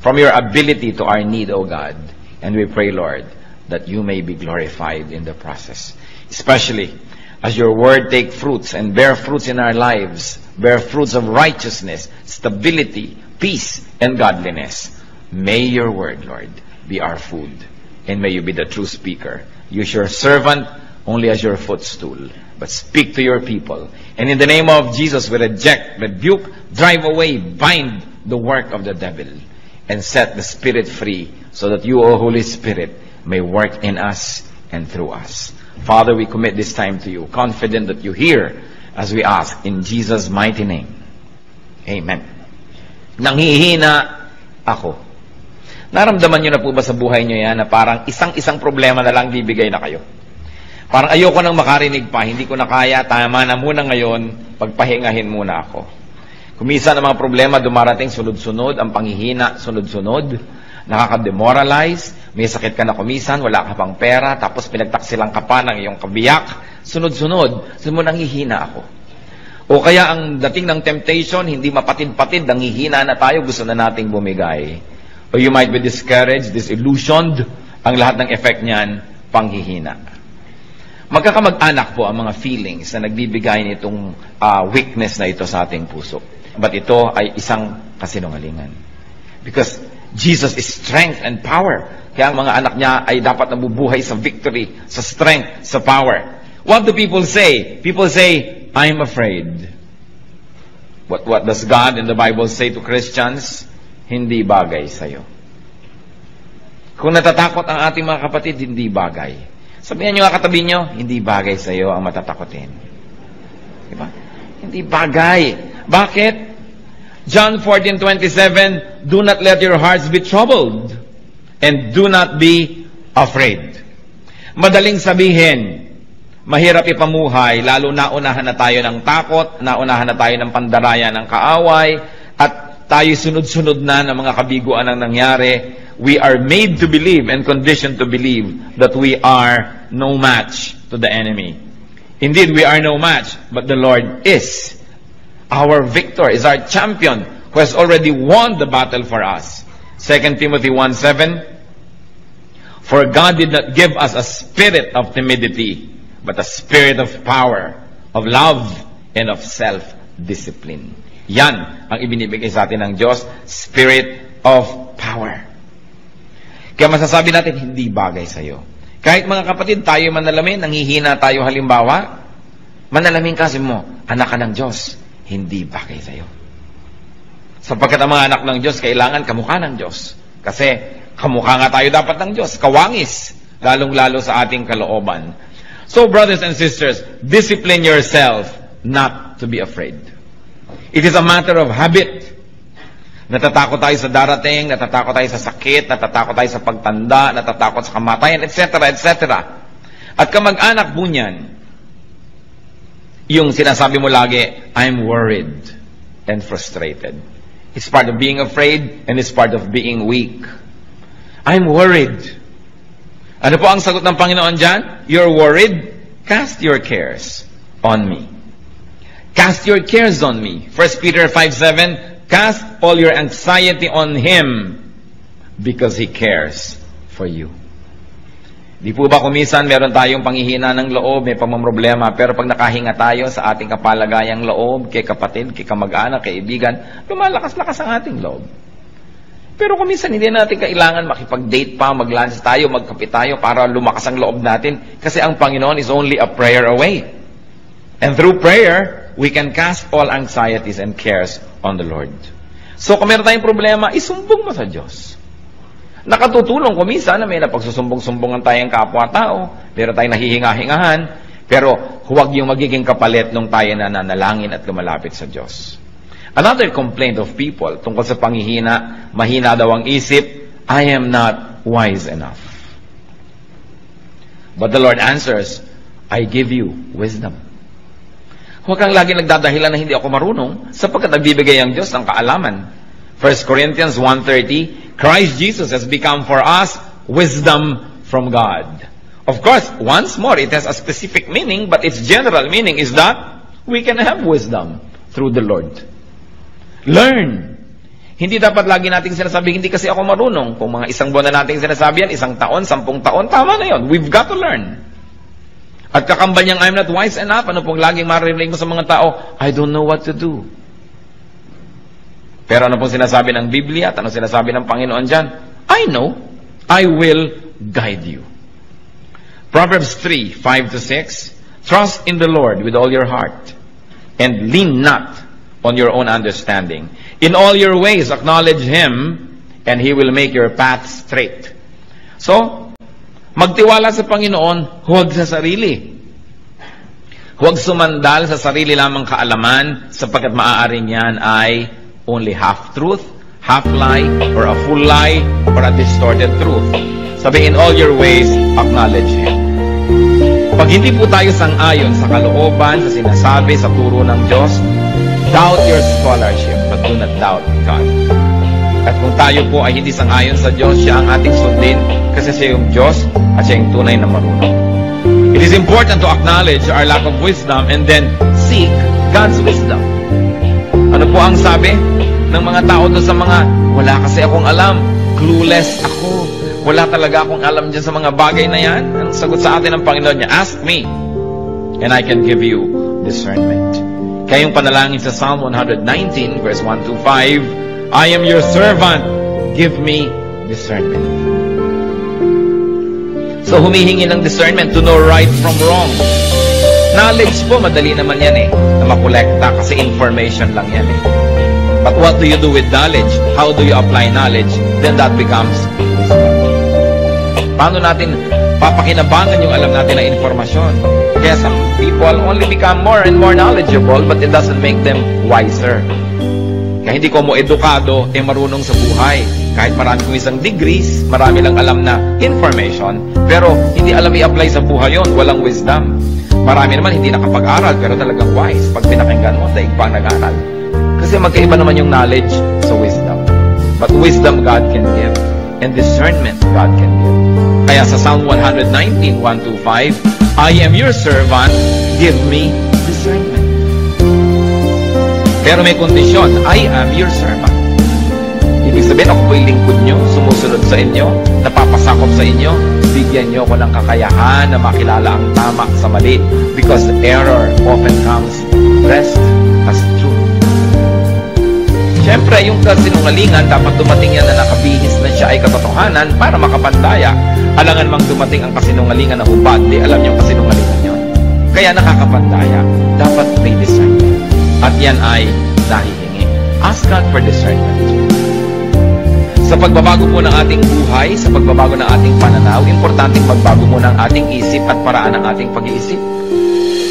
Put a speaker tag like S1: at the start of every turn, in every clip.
S1: from your ability to our need, O God. And we pray, Lord, that you may be glorified in the process. Especially as your word take fruits and bear fruits in our lives, bear fruits of righteousness, stability, peace, and godliness. May your word, Lord, be our food. And may you be the true speaker. Use your servant only as your footstool, but speak to your people. And in the name of Jesus, we reject, rebuke, drive away, bind the work of the devil, and set the Spirit free, so that you, O Holy Spirit, may work in us and through us. Father, we commit this time to you, confident that you hear as we ask in Jesus' mighty name. Amen. Nanghihina ako. Naramdaman nyo na po ba sa buhay nyo yan na parang isang problema na lang bibigay na kayo? Parang ayoko nang makarinig pa, hindi ko na kaya, tama na muna ngayon, pagpahingahin muna ako. Kumisa ng mga problema dumarating sunod-sunod, ang panghihina sunod-sunod, nakaka-demoralize, may sakit ka na kumisan, wala ka pang pera, tapos pinagtaksilang ka pa ng iyong kabiyak, sunod-sunod, mo nanghihina ako. O kaya ang dating ng temptation, hindi mapatid-patid, nanghihina na tayo, gusto na nating bumigay. Or you might be discouraged, disillusioned, ang lahat ng effect niyan, panghihina. Magkakamag-anak po ang mga feelings na nagbibigay nitong weakness na ito sa ating puso. But ito ay isang kasinungalingan. Because Jesus is strength and power. Kaya ang mga anak niya ay dapat nabubuhay sa victory, sa strength, sa power. What do people say? People say, I'm afraid. What does God in the Bible say to Christians? Hindi bagay sa'yo. Kung natatakot ang ating mga kapatid, hindi bagay. Sabihan nyo nga katabi nyo, hindi bagay sa'yo ang matatakotin. Diba? Hindi bagay. Bakit? John 14:27, do not let your hearts be troubled and do not be afraid. Madaling sabihin, mahirap ipamuhay, lalo naunahan na tayo ng takot, naunahan na tayo ng pandaraya ng kaaway, at tayo sunod-sunod na ng mga kabiguan ang nangyari. We are made to believe and conditioned to believe that we are no match to the enemy. Indeed, we are no match, but the Lord is our victor, is our champion, who has already won the battle for us. 2 Timothy 1:7, for God did not give us a spirit of timidity, but a spirit of power, of love, and of self-discipline. Yan ang ibinibigay sa atin ng Diyos, spirit of power. Kaya masasabi natin, hindi bagay sa'yo. Kahit mga kapatid, tayo manalamin, nanghihina tayo halimbawa, manalamin kasi mo, anak ka ng Diyos, hindi bagay sa'yo. Sapagkat ang mga anak ng Diyos, kailangan kamukha ng Diyos. Kasi kamukha nga tayo dapat ng Diyos, kawangis, lalong-lalo sa ating kalooban. So brothers and sisters, discipline yourself not to be afraid. It is a matter of habit. Natatakot tayo sa darating, natatakot tayo sa sakit, natatakot tayo sa pagtanda, natatakot sa kamatayan, etc., etc. At kamag-anak po niyan, yung sinasabi mo lagi, I'm worried and frustrated. It's part of being afraid and it's part of being weak. I'm worried. Ano po ang sagot ng Panginoon dyan? You're worried? Cast your cares on me. Cast your cares on me. 1 Peter 5:7, cast all your anxiety on Him because He cares for you. Di po ba kumisan meron tayong panghihina ng loob, may pamamroblema, pero pag nakahinga tayo sa ating kapalagayang loob, kay kapatid, kay kamag-anak, kay kaibigan, lumalakas-lakas ang ating loob. Pero kumisan hindi natin kailangan makipag-date pa, mag-lunch tayo, magkape tayo para lumakas ang loob natin, kasi ang Panginoon is only a prayer away. And through prayer, we can cast all anxieties and cares on the Lord. So kung meron tayong problema, isumbong mo sa Diyos. Nakatutulong kung minsan na may napagsusumbong-sumbongan tayong kapwa-tao, pero tayo nahihinga-hingahan, pero huwag yung magiging kapalit nung tayo na nanalangin at lumalapit sa Diyos. Another complaint of people tungkol sa panghihina, mahina daw ang isip, I am not wise enough. But the Lord answers, I give you wisdom. Huwag kang lagi nagdadahilan na hindi ako marunong, sapagkat nagbibigay ang Diyos ng kaalaman. 1 Corinthians 1:30, Christ Jesus has become for us wisdom from God. Of course, once more, it has a specific meaning, but its general meaning is that we can have wisdom through the Lord. Learn. Hindi dapat lagi nating sinasabi, hindi kasi ako marunong. Kung mga isang buwan na nating sinasabi yan, 1 taon, 10 taon, tama na yun. We've got to learn. At kakambal niyang, I'm not wise enough. Ano pong laging maririnig mo sa mga tao? I don't know what to do. Pero ano pong sinasabi ng Biblia at ano sinasabi ng Panginoon dyan? I know. I will guide you. Proverbs 3, 5-6. Trust in the Lord with all your heart and lean not on your own understanding. In all your ways acknowledge Him and He will make your path straight. So, magtiwala sa Panginoon, huwag sa sarili. Huwag sumandal sa sarili lamang kaalaman sapagkat maaaring yan ay only half-truth, half-lie, or a full lie, or a distorted truth. Sabi, in all your ways, acknowledge Him. Pag hindi po tayo sang-ayon sa kalooban, sa sinasabi, sa turo ng Diyos, doubt your scholarship, but do not doubt God. At kung tayo po ay hindi sang-ayon sa Diyos, siya ang ating sundin, kasi siya yung Diyos, at siya yung tunay na marunong. It is important to acknowledge our lack of wisdom, and then seek God's wisdom. Ano po ang sabi ng mga tao doon sa mga, wala kasi akong alam, clueless ako, wala talaga akong alam dyan sa mga bagay na yan? Ang sagot sa atin ng Panginoon niya, ask me, and I can give you discernment. Kaya yung panalangin sa Psalm 119, verse 1-5, I am your servant, give me discernment. So humihingi ng discernment to know right from wrong. Knowledge po, madali naman yan na makolekta kasi information lang yan But what do you do with knowledge? How do you apply knowledge? Then that becomes wisdom. Paano natin papakinabangan yung alam natin na informasyon? Kaya some people only become more and more knowledgeable but it doesn't make them wiser. Kaya hindi ko mo edukado, marunong sa buhay. Kahit marami kong isang degrees, marami lang alam na information, pero hindi alam i-apply sa buhay yon, walang wisdom. Marami naman hindi nakapag-aral, pero talagang wise. Pag pinakinggan mo, daig pa nag-aral. Kasi magkaiba naman yung knowledge sa wisdom. But wisdom God can give, and discernment God can give. Kaya sa Psalm 119, 1-5, I am your servant, give me discernment. Pero may kondisyon, I am your servant. Ibig sabihin, ako po'y lingkod nyo, sumusunod sa inyo, napapasakop sa inyo, bigyan nyo ko ng kakayahan na makilala ang tama sa mali. Because error often comes dressed as truth. Siyempre, yung kasinungalingan, dapat dumating yan na nakabihis na siya ay katotohanan para makapandaya. Alangan mang dumating ang kasinungalingan na hubad, di alam niyo kasinungalingan yun. Kaya nakakapandaya. Dapat may discernment. At yan ay nahihingi. Ask God for discernment. Sa pagbabago po ng ating buhay, sa pagbabago ng ating pananaw, importanteng magbago muna ang ating isip at paraan ng ating pag-iisip.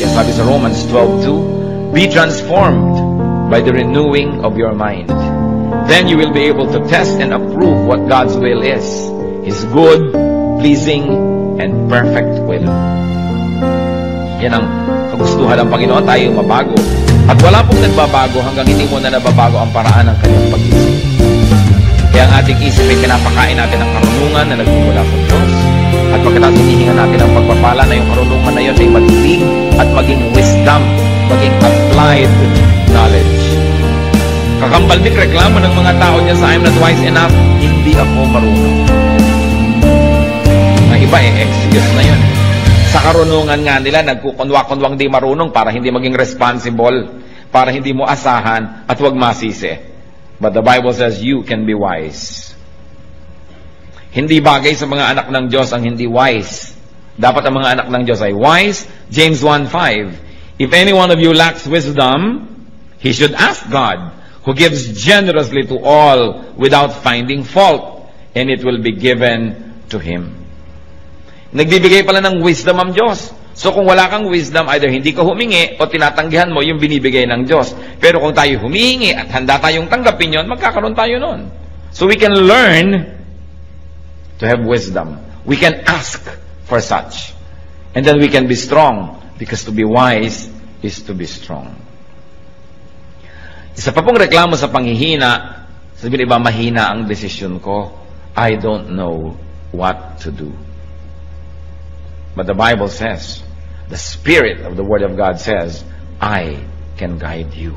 S1: Kaya sabi sa Romans 12:2, be transformed by the renewing of your mind. Then you will be able to test and approve what God's will is. His good, pleasing, and perfect will. Yan ang kagustuhan ng Panginoon, tayo mabago. At wala pong nagbabago hanggang hindi mo na nababago ang paraan ng kanyang pag-iisip. Kaya ang ating isip ay pinapakain natin ng karunungan na nagmumula sa Diyos. At pagkatapos hinihingan natin ang pagpapala na yung karunungan na yun ay maging at maging wisdom, maging applied knowledge. Kakambal din reklamo ng mga tao niya sa I'm not wise enough, hindi ako marunong. Ang iba excuse na yun. Sa karunungan nga nila, nagkukunwa-kunwang di marunong para hindi maging responsible, para hindi mo asahan at huwag masisi. But the Bible says you can be wise. Hindi bagay sa mga anak ng Diyos ang hindi wise. Dapat ang mga anak ng Diyos ay wise. James 1:5, if any one of you lacks wisdom, he should ask God, who gives generously to all without finding fault, and it will be given to him. Nagbibigay pala ng wisdom ang Diyos. So kung wala kang wisdom, either hindi ka humingi o tinatanggihan mo yung binibigay ng Diyos. Pero kung tayo humihingi at handa tayong tanggapin yon, magkakaroon tayo nun. So we can learn to have wisdom. We can ask for such. And then we can be strong, because to be wise is to be strong. Isa pa pong reklamo sa panghihina, sabihin iba, mahina ang desisyon ko. I don't know what to do. But the Bible says, the Spirit of the Word of God says, I can guide you.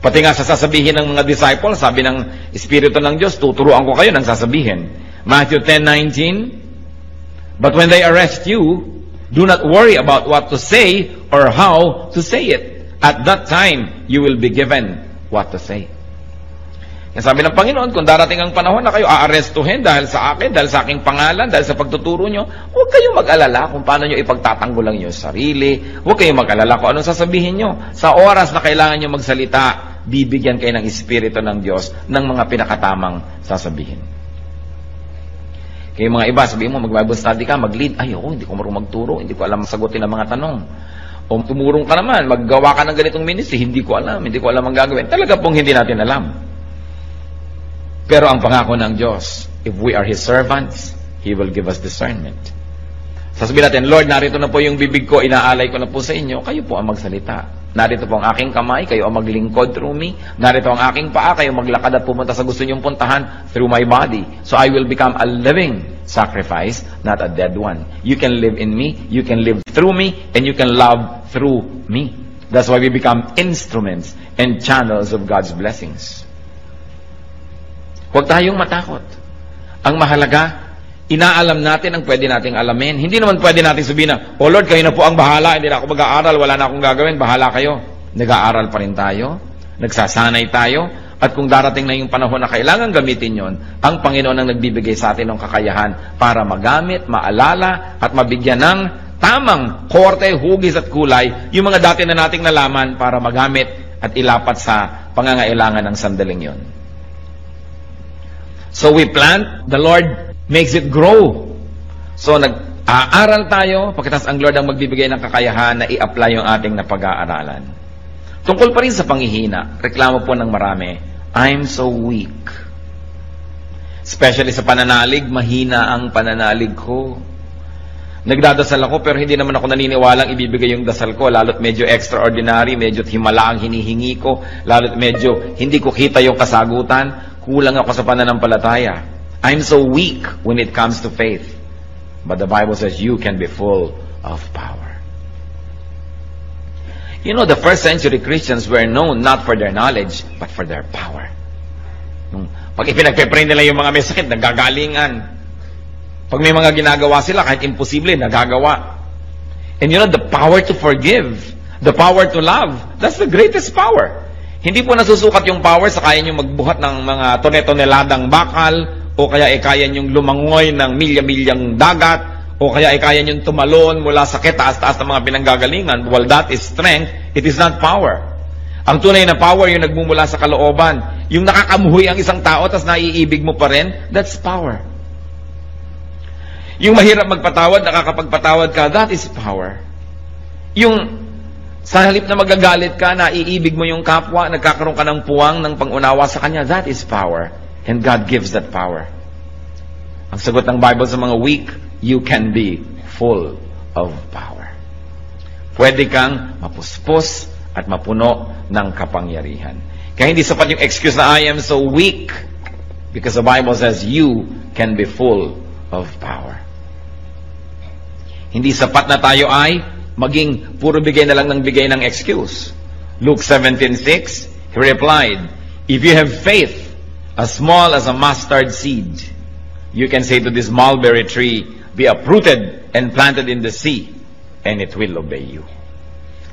S1: Pati nga sa sasabihin ng mga disciples, sabi ng Espiritu ng Diyos, tuturuan ko kayo ng sasabihin. Matthew 10:19, but when they arrest you, do not worry about what to say or how to say it. At that time, you will be given what to say. Yan sabi ng Panginoon, kung darating ang panahon na kayo aarestuhin dahil sa akin, dahil sa aking pangalan, dahil sa pagtuturo nyo, huwag kayong mag-alala kung paano nyo ipagtatanggol ang inyong sarili. Huwag kayong mag-alala kung anong sasabihin nyo. Sa oras na kailangan nyo magsalita, bibigyan kayo ng Espiritu ng Diyos ng mga pinakatamang sasabihin. Kaya mga iba, sabihin mo, mag-Bible study ka, mag-lead. Ay, hindi ko marunong magturo, hindi ko alam sagutin ang mga tanong. O tumurong ka naman, maggawa ka ng ganitong ministry, hindi ko alam ang gagawin. Talaga pong hindi natin alam. Pero ang pangako ng Diyos, if we are His servants, He will give us discernment. Sasabihin natin, Lord, narito na po yung bibig ko, inaalay ko na po sa inyo, kayo po ang magsalita. Narito po ang aking kamay, kayo ang maglingkod through me. Narito ang aking paa, kayo maglakad at pumunta sa gusto niyong puntahan through my body. So I will become a living sacrifice, not a dead one. You can live in me, you can live through me, and you can love through me. That's why we become instruments and channels of God's blessings. Huwag tayong matakot. Ang mahalaga, inaalam natin ang pwede nating alamin. Hindi naman pwede natin sabihin na, oh Lord, kayo na po ang bahala, hindi na ako mag-aaral, wala na akong gagawin, bahala kayo. Nag-aaral pa rin tayo, nagsasanay tayo, at kung darating na yung panahon na kailangan gamitin yon, ang Panginoon ang nagbibigay sa atin ng kakayahan para magamit, maalala, at mabigyan ng tamang korte, hugis at kulay, yung mga dati na nating nalaman para magamit at ilapat sa pangangailangan ng sandaling yon. So we plant, the Lord makes it grow. So nag-aaral tayo, pagkatapos ang Lord ang magbibigay ng kakayahan na i-apply yung ating napag-aaralan. Tungkol pa rin sa panghihina, reklamo po ng marami, I'm so weak. Especially sa pananalig, mahina ang pananalig ko. Nagdadasal ako pero hindi naman ako naniniwalang ibibigay yung dasal ko, lalo't medyo extraordinary, medyo himala ang hinihingi ko, lalo't medyo hindi ko kita yung kasagutan. Kulang ako sa pananampalataya. I'm so weak when it comes to faith. But the Bible says you can be full of power. You know, the first century Christians were known not for their knowledge, but for their power. Pag ipinagpe-pray nila yung mga may sakit, nagagalingan. Pag may mga ginagawa sila, kahit imposible, nagagawa. And you know, the power to forgive, the power to love, that's the greatest power. Hindi po nasusukat yung power sa kaya nyo magbuhat ng mga tone-toneladang bakal, o kaya kaya nyong lumangoy ng milya-milyang dagat, o kaya kaya nyong tumalon mula sa taas-taas ng mga pinanggagalingan. Well, that is strength. It is not power. Ang tunay na power, yung nagmumula sa kalooban. Yung nakakamuhoy ang isang tao, tas naiibig mo pa rin, that's power. Yung mahirap magpatawad, nakakapagpatawad ka, that is power. Yung sa halip na magagalit ka, naiibig mo yung kapwa, nagkakaroon ka ng puwang ng pangunawa sa kanya, that is power. And God gives that power. Ang sagot ng Bible sa mga weak, you can be full of power. Pwede kang mapuspos at mapuno ng kapangyarihan. Kaya hindi sapat yung excuse na I am so weak, because the Bible says you can be full of power. Hindi sapat na tayo ay maging puro bigay na lang ng bigay ng excuse. Luke 17:6, He replied, if you have faith as small as a mustard seed, you can say to this mulberry tree, be uprooted and planted in the sea, and it will obey you.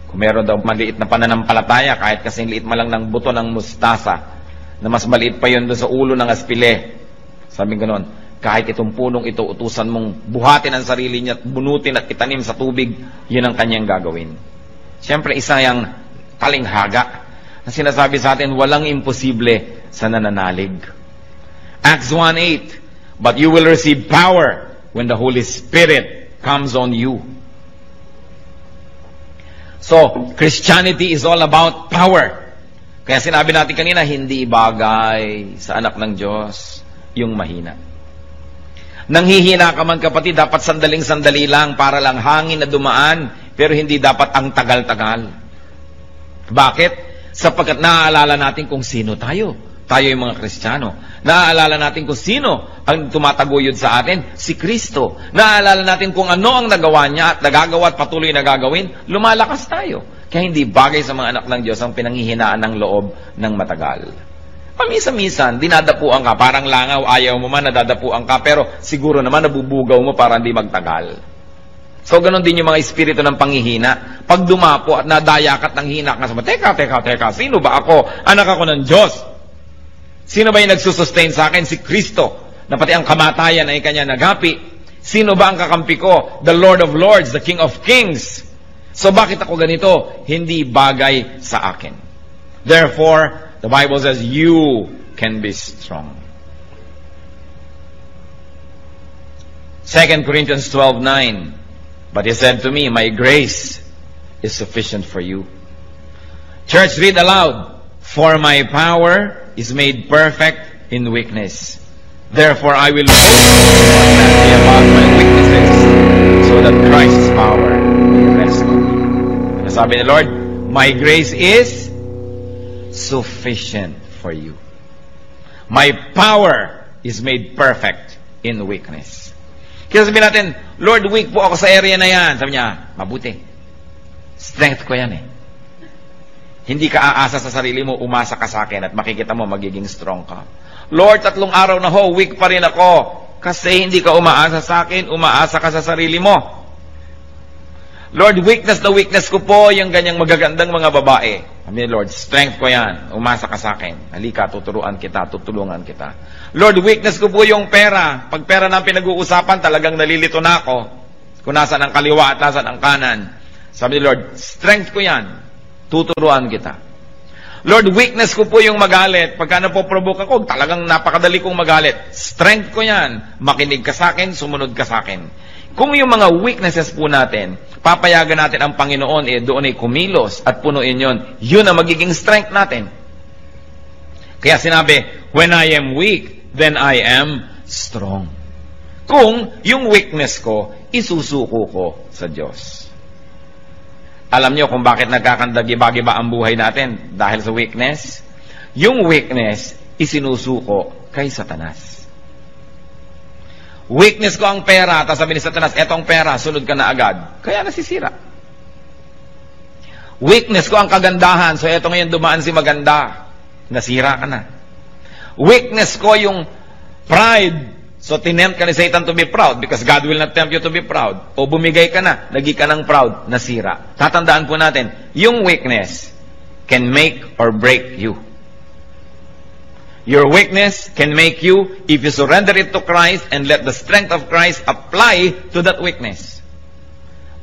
S1: Kung meron daw maliit na pananampalataya, kahit kasing liit man lang ng buto ng mustasa, na mas maliit pa yun doon sa ulo ng aspile, sabi ganon, kahit itong punong ito, utusan mong buhatin ang sarili niya at bunutin at itanim sa tubig, yun ang kanyang gagawin. Siyempre, isa yung talinghaga na sinasabi sa atin, walang imposible sa nananalig. Acts 1:8, but you will receive power when the Holy Spirit comes on you. So, Christianity is all about power. Kaya sinabi natin kanina, hindi bagay sa anak ng Diyos yung mahina. Nanghihina ka man kapatid, dapat sandaling-sandali lang para lang hangin na dumaan, pero hindi dapat ang tagal-tagal. Bakit? Sapagkat naaalala natin kung sino tayo. Tayo yung mga Kristiyano. Naaalala natin kung sino ang tumataguyod sa atin, si Kristo. Naaalala natin kung ano ang nagawa niya at nagagawa at patuloy na gagawin, lumalakas tayo. Kaya hindi bagay sa mga anak ng Diyos ang pinanghihinaan ng loob ng matagal. Paminsan-minsan, dinadapuan ka, parang langaw, ayaw mo man, nadadapuan ka, pero siguro naman nabubugaw mo para hindi magtagal. So, ganun din yung mga espiritu ng panghihina. Pag dumapo at nadayakat ng hina ka, sabi, teka, sino ba ako? Anak ako ng Diyos. Sino ba yung nagsusustain sa akin? Si Kristo, na pati ang kamatayan ay kanya nagapi. Sino ba ang kakampi ko? The Lord of Lords, the King of Kings. So, bakit ako ganito? Hindi bagay sa akin. Therefore, the Bible says, you can be strong. 2 Corinthians 12:9. But he said to me, my grace is sufficient for you. Church, read aloud. For my power is made perfect in weakness. Therefore, I will boast about my weaknesses, so that Christ's power may rest on me. Sabi ni Lord, my grace is sufficient for you. My power is made perfect in weakness. Kaya sabihin natin, Lord, weak po ako sa area na yan. Sabi niya, mabuti. Strength ko yan eh. Hindi ka aasa sa sarili mo, umasa ka sa akin at makikita mo magiging strong ka. Lord, 3 araw na ho, weak pa rin ako. Kasi hindi ka umaasa sa akin, umaasa ka sa sarili mo. Lord, weakness na weakness ko po, yung ganyang magagandang mga babae. Sabi Lord, strength ko yan. Umasa ka sa akin. Halika, tuturuan kita, tutulungan kita. Lord, weakness ko po yung pera. Pag pera na pinag-uusapan, talagang nalilito na ako. Kung nasan ang kaliwa at nasan ang kanan. Sabi ni Lord, strength ko yan. Tuturuan kita. Lord, weakness ko po yung magalit. Pagka napoprovoke ako, talagang napakadali kong magalit. Strength ko yan. Makinig ka sa akin, sumunod ka sa akin. Kung yung mga weaknesses po natin, papayagan natin ang Panginoon, doon ay kumilos at punuin yun ang magiging strength natin. Kaya sinabi, when I am weak, then I am strong. Kung yung weakness ko, isusuko ko sa Diyos. Alam nyo kung bakit nagkakandagi-bagi ba ang buhay natin? Dahil sa weakness? Yung weakness, isinusuko kay Satanas. Weakness ko ang pera, tapos sabi ni Satanas, etong pera, sunod ka na agad. Kaya nasisira. Weakness ko ang kagandahan, so eto ngayon dumaan si maganda. Nasira ka na. Weakness ko yung pride, so tinempt ka ni Satan to be proud because God will not tempt you to be proud. O bumigay ka na, naging ka ng proud, nasira. Tatandaan po natin, yung weakness can make or break you. Your weakness can make you if you surrender it to Christ and let the strength of Christ apply to that weakness.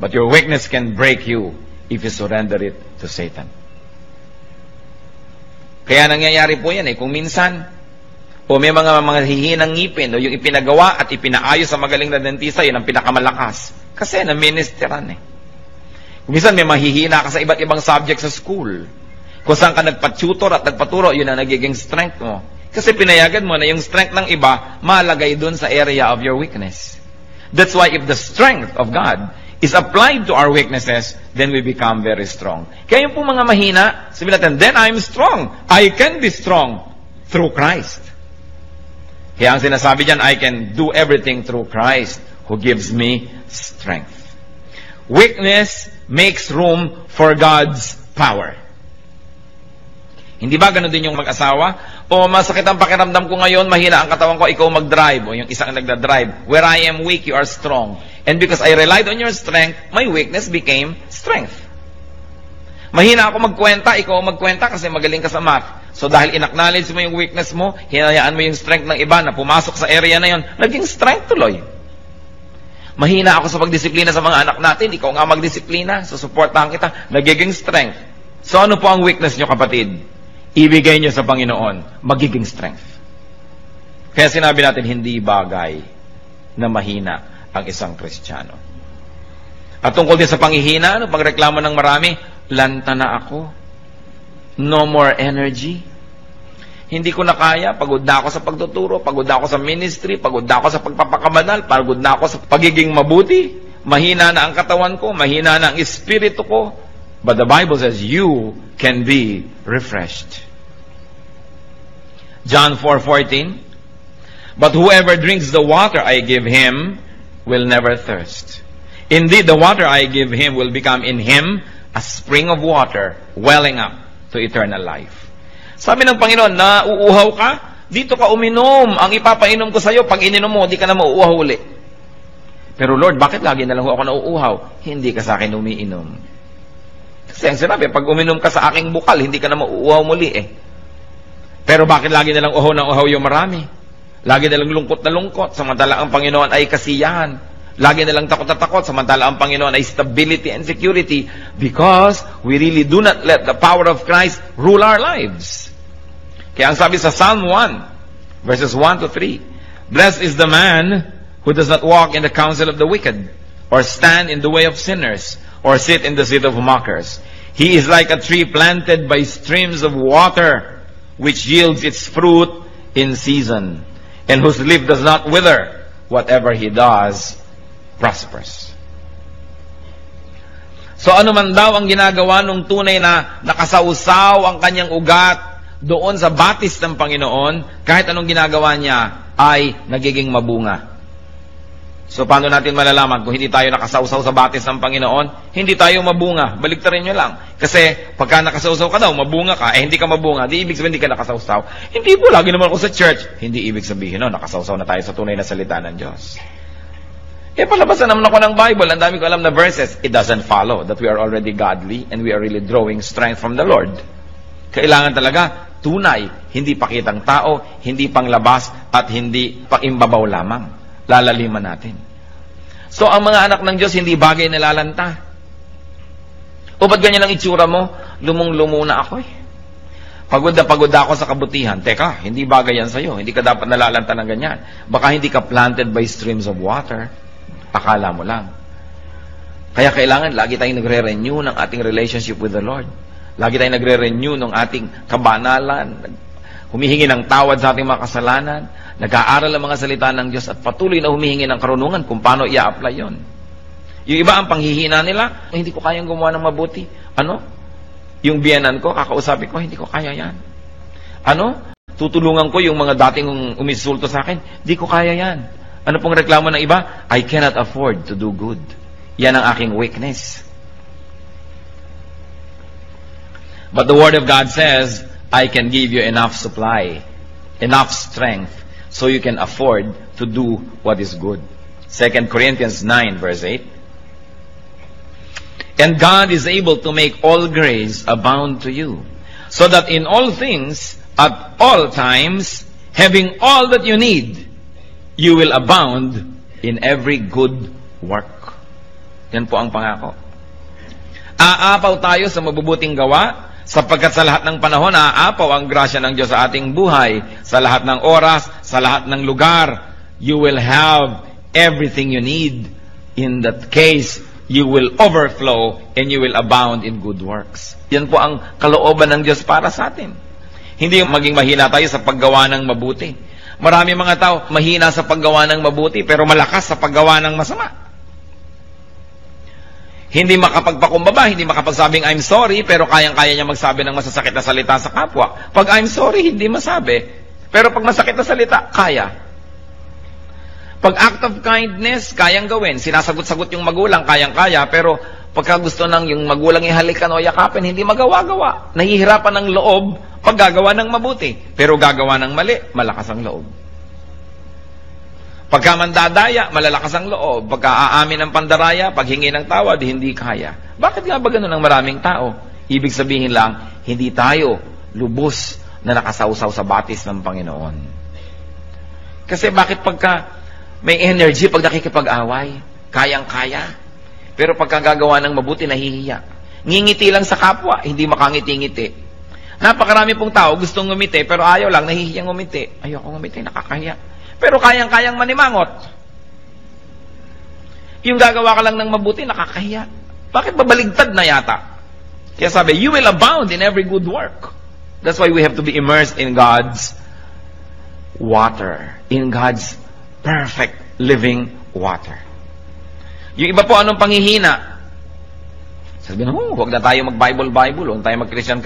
S1: But your weakness can break you if you surrender it to Satan. Kaya nangyayari po yan kung minsan, o may mga hihinang ngipin, o yung ipinagawa at ipinaayos sa magaling na dentista, yun ang pinakamalakas. Kasi na-ministeran Kung minsan may mahihina ka sa iba't ibang subject sa school. Kung saan ka nagpa-tutor at nagpaturo, yun ang nagiging strength mo. Kasi pinayagan mo na yung strength ng iba, malagay dun sa area of your weakness. That's why if the strength of God is applied to our weaknesses, then we become very strong. Kaya yung po mga mahina, sabihin natin, then I'm strong. I can be strong through Christ. Kaya ang sinasabi dyan, I can do everything through Christ who gives me strength. Weakness makes room for God's power. Hindi ba ganun din yung mag-asawa? O masakit ang pakiramdam ko ngayon, mahina ang katawan ko, ikaw mag-drive. O yung isang nagda-drive. Where I am weak, you are strong. And because I relied on your strength, my weakness became strength. Mahina ako magkwenta, ikaw magkwenta kasi magaling ka sa math. So dahil in-acknowledge mo yung weakness mo, hinayaan mo yung strength ng iba na pumasok sa area na yon, naging strength tuloy. Mahina ako sa pagdisiplina sa mga anak natin, ikaw nga magdisiplina, susuportahan kita, nagiging strength. So ano po ang weakness nyo, kapatid? Ibigay nyo sa Panginoon, magiging strength. Kaya sinabi natin, hindi bagay na mahina ang isang Kristiyano. At tungkol din sa panghihina, pagreklamo ng marami, lanta na ako. No more energy. Hindi ko na kaya, pagod na ako sa pagtuturo, pagod na ako sa ministry, pagod na ako sa pagpapakabanal, pagod na ako sa pagiging mabuti. Mahina na ang katawan ko, mahina na ang espiritu ko. But the Bible says, you can be refreshed. John 4:14. But whoever drinks the water I give him will never thirst. Indeed, the water I give him will become in him a spring of water welling up to eternal life. Sabi ng Panginoon, nauuhaw ka? Dito ka uminom. Ang ipapainom ko sa'yo, pag ininom mo, di ka na mauuhaw uli. Pero Lord, bakit lagi na lang ako nauuhaw? Hindi ka sa akin umiinom. Kasi ang sinabi, pag uminom ka sa aking bukal, hindi ka na mauuhaw muli eh. Pero bakit lagi na lang uhaw ng uhaw yung marami? Lagi na lang lungkot na lungkot, samantala ang Panginoon ay kasiyahan. Lagi na lang takot na takot, samantala ang Panginoon ay stability and security, because we really do not let the power of Christ rule our lives. Kaya ang sabi sa Psalm 1, verses 1 to 3, Blessed is the man who does not walk in the counsel of the wicked, or stand in the way of sinners, or sit in the seat of mockers. He is like a tree planted by streams of water, which yields its fruit in season, and whose leaf does not wither. Whatever he does prospers. So ano man daw ang ginagawa nung tunay na nakasausaw ang kanyang ugat doon sa batis ng Panginoon, kahit anong ginagawa niya ay nagiging mabunga. So paano natin malalaman kung hindi tayo nakasausaw sa batis ng Panginoon? Hindi tayo mabunga. Baliktarin nyo lang. Kasi pagka nakasausaw ka daw, mabunga ka, hindi ka mabunga, di ibig sabihin hindi ka nakasausaw. Hindi po, lagi naman ako sa church. Hindi ibig sabihin, no, nakasausaw na tayo sa tunay na salita ng Diyos. Palabasan naman ako ng Bible, ang dami ko alam na verses. It doesn't follow that we are already godly and we are really drawing strength from the Lord. Kailangan talaga tunay, hindi pakitang tao, hindi panglabas, at hindi pangimbabaw lamang. Lalaliman natin. So, ang mga anak ng Diyos, hindi bagay na lalanta. O ba't ganyan ang itsura mo? Lumong-lumo na ako eh. Pagod na pagod ako sa kabutihan. Teka, hindi bagay yan sa'yo. Hindi ka dapat nalalanta ng ganyan. Baka hindi ka planted by streams of water. Akala mo lang. Kaya kailangan lagi tayong nagre-renew ng ating relationship with the Lord. Lagi tayong nagre-renew ng ating kabanalan, humihingi ng tawad sa ating mga kasalanan, nag-aaral ang mga salita ng Diyos, at patuloy na humihingi ng karunungan kung paano i-apply yon. Yung iba ang panghihina nila, hindi ko kayang gumawa ng mabuti. Ano? Yung biyenan ko, kakausapin ko, hindi ko kaya yan. Ano? Tutulungan ko yung mga dating umisulto sa akin, hindi ko kaya yan. Ano pong reklamo ng iba? I cannot afford to do good. Yan ang aking weakness. But the Word of God says, I can give you enough supply, enough strength, so you can afford to do what is good. 2 Corinthians 9, verse 8. And God is able to make all grace abound to you, so that in all things, at all times, having all that you need, you will abound in every good work. Yan po ang pangako. Aapaw tayo sa mabubuting gawa, sapagkat sa lahat ng panahon, aapaw ang grasya ng Diyos sa ating buhay. Sa lahat ng oras, sa lahat ng lugar, you will have everything you need. In that case, you will overflow and you will abound in good works. Yan po ang kalooban ng Diyos para sa atin. Hindi maging mahina tayo sa paggawa ng mabuti. Marami mga tao mahina sa paggawa ng mabuti pero malakas sa paggawa ng masama. Hindi makapagpakumbaba, hindi makapagsabing I'm sorry, pero kayang-kaya niya magsabi ng masasakit na salita sa kapwa. Pag I'm sorry, hindi masabi. Pero pag masakit na salita, kaya. Pag act of kindness, kayang gawin. Sinasagot-sagot yung magulang, kayang-kaya. Pero pagka gusto ng yung magulang ihalikan o yakapin, hindi magawa-gawa. Nahihirapan ng loob pag gagawa ng mabuti. Pero gagawa ng mali, malakas ang loob. Pagka mandadaya, malalakas ang loob. Pagka aamin ng pandaraya, paghingi ng tawad, hindi kaya. Bakit nga ba ganun ang maraming tao? Ibig sabihin lang, hindi tayo lubos na nakasawsaw sa batis ng Panginoon. Kasi bakit pagka may energy, pag nakikipag-away, kayang-kaya. Pero pagka gagawa ng mabuti, nahihiya. Ngingiti lang sa kapwa, hindi makangiti-ngiti. Napakarami pong tao gustong ngumiti, pero ayaw lang, nahihiyang ngumiti. Ayoko ngumiti, nakakahiya. Pero kayang-kayang manimangot. Yung gagawa ka lang ng mabuti, nakakahiya. Bakit babaligtad na yata? Kaya sabi, you will abound in every good work. That's why we have to be immersed in God's water. In God's perfect living water. Yung iba po, anong panghihina? Sabi na, huwag na tayo mag-Bible, huwag tayo mag-Christian.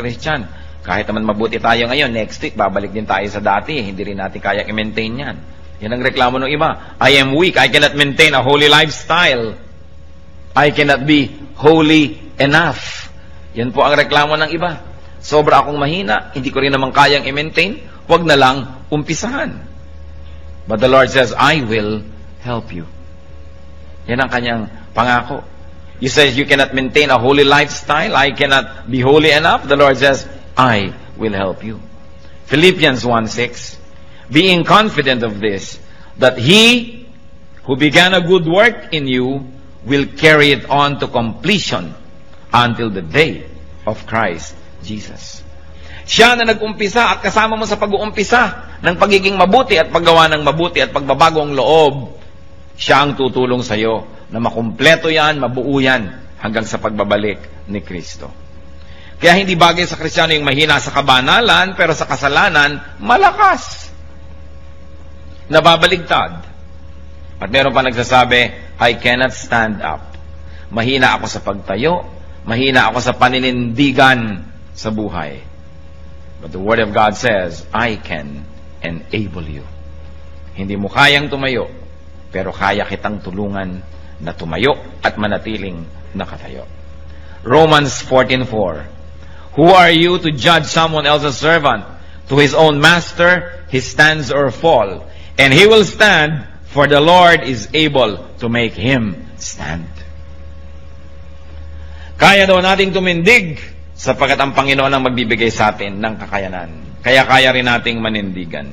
S1: Kahit naman mabuti tayo ngayon, next week, babalik din tayo sa dati. Hindi rin natin kaya i-maintain yan. Yan ang reklamo ng iba. I am weak. I cannot maintain a holy lifestyle. I cannot be holy enough. Yan po ang reklamo ng iba. Sobra akong mahina, hindi ko rin naman kayang i-maintain, huwag na lang umpisahan. But the Lord says, I will help you. Yan ang kanyang pangako. You say you cannot maintain a holy lifestyle, I cannot be holy enough. The Lord says, I will help you. Philippians 1:6, being confident of this, that He who began a good work in you will carry it on to completion until the day of Christ Jesus. Siya na nag-umpisa at kasama mo sa pag-uumpisa ng pagiging mabuti at paggawa ng mabuti at pagbabagong loob, siya ang tutulong sa iyo na makumpleto yan, mabuo yan hanggang sa pagbabalik ni Kristo. Kaya hindi bagay sa Kristiyano yung mahina sa kabanalan, pero sa kasalanan, malakas. Nababaligtad. At meron pa nagsasabi, I cannot stand up. Mahina ako sa pagtayo, mahina ako sa paninindigan sa buhay. But the Word of God says, I can enable you. Hindi mo kayang tumayo, pero kaya kitang tulungan na tumayo at manatiling nakatayo. Romans 14:4, who are you to judge someone else's servant? To his own master he stands or fall, and he will stand, for the Lord is able to make him stand. Kaya daw nating tumindig sapagkat ang Panginoon ang magbibigay sa atin ng kakayanan. Kaya kaya rin nating manindigan.